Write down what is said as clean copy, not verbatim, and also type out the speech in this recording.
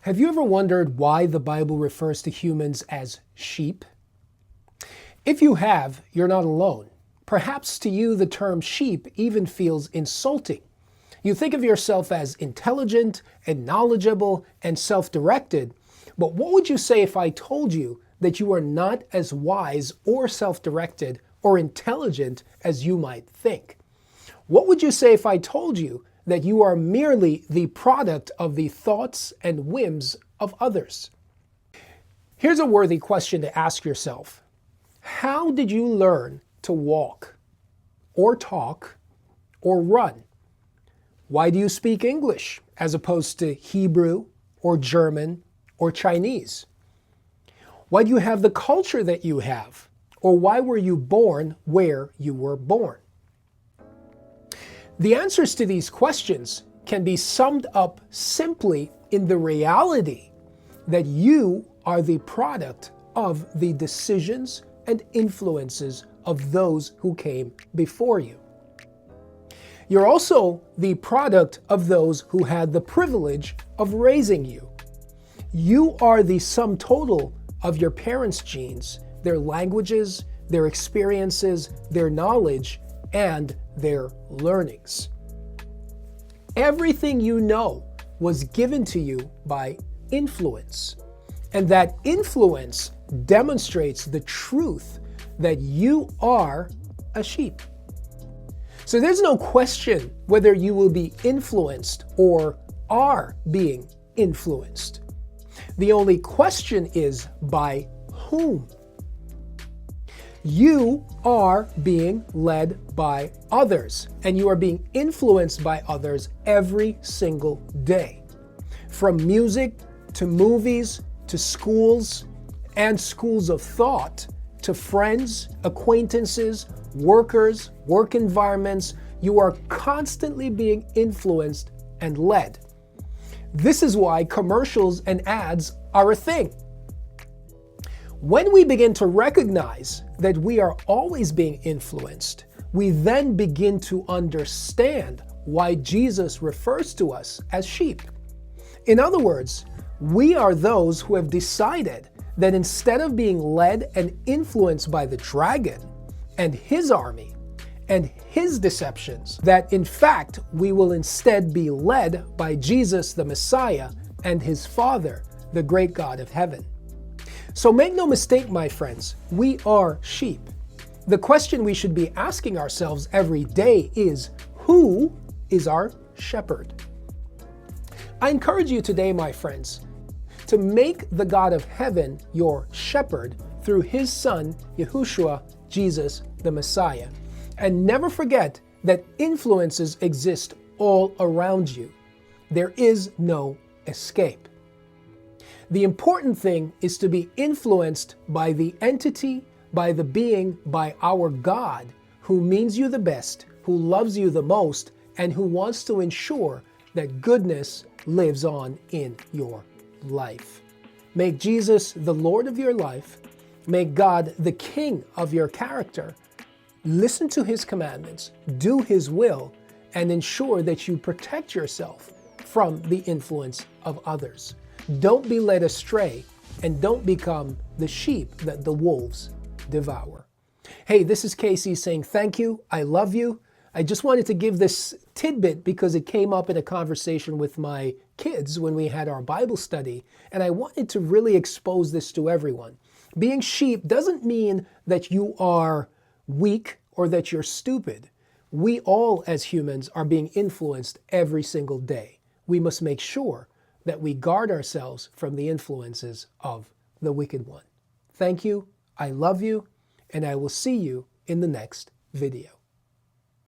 Have you ever wondered why the Bible refers to humans as sheep? If you have, you're not alone. Perhaps to you the term sheep even feels insulting. You think of yourself as intelligent and knowledgeable and self-directed, but what would you say if I told you that you are not as wise or self-directed or intelligent as you might think? What would you say if I told you that you are merely the product of the thoughts and whims of others? Here's a worthy question to ask yourself. How did you learn to walk, or talk, or run? Why do you speak English as opposed to Hebrew, or German, or Chinese? Why do you have the culture that you have? Or why were you born where you were born? The answers to these questions can be summed up simply in the reality that you are the product of the decisions and influences of those who came before you. You're also the product of those who had the privilege of raising you. You are the sum total of your parents' genes, their languages, their experiences, their knowledge, and their learnings. Everything you know was given to you by influence, and that influence demonstrates the truth that you are a sheep. So there's no question whether you will be influenced or are being influenced. The only question is by whom? You are being led by others, and you are being influenced by others every single day. From music to movies to schools and schools of thought to friends, acquaintances, workers, work environments, you are constantly being influenced and led. This is why commercials and ads are a thing. When we begin to recognize that we are always being influenced, we then begin to understand why Jesus refers to us as sheep. In other words, we are those who have decided that instead of being led and influenced by the dragon and his army and his deceptions, that in fact we will instead be led by Jesus the Messiah and his Father, the great God of heaven. So make no mistake, my friends, we are sheep. The question we should be asking ourselves every day is, who is our shepherd? I encourage you today, my friends, to make the God of heaven your shepherd through his Son, Yahushua, Jesus the Messiah. And never forget that influences exist all around you. There is no escape. The important thing is to be influenced by the entity, by the being, by our God, who means you the best, who loves you the most, and who wants to ensure that goodness lives on in your life. Make Jesus the Lord of your life. Make God the King of your character. Listen to his commandments, do his will, and ensure that you protect yourself from the influence of others. Don't be led astray, and don't become the sheep that the wolves devour. Hey, this is Casey saying thank you. I love you. I just wanted to give this tidbit because it came up in a conversation with my kids when we had our Bible study, and I wanted to really expose this to everyone. Being sheep doesn't mean that you are weak or that you're stupid. We all as humans are being influenced every single day. We must make sure that we guard ourselves from the influences of the wicked one. Thank you, I love you, and I will see you in the next video.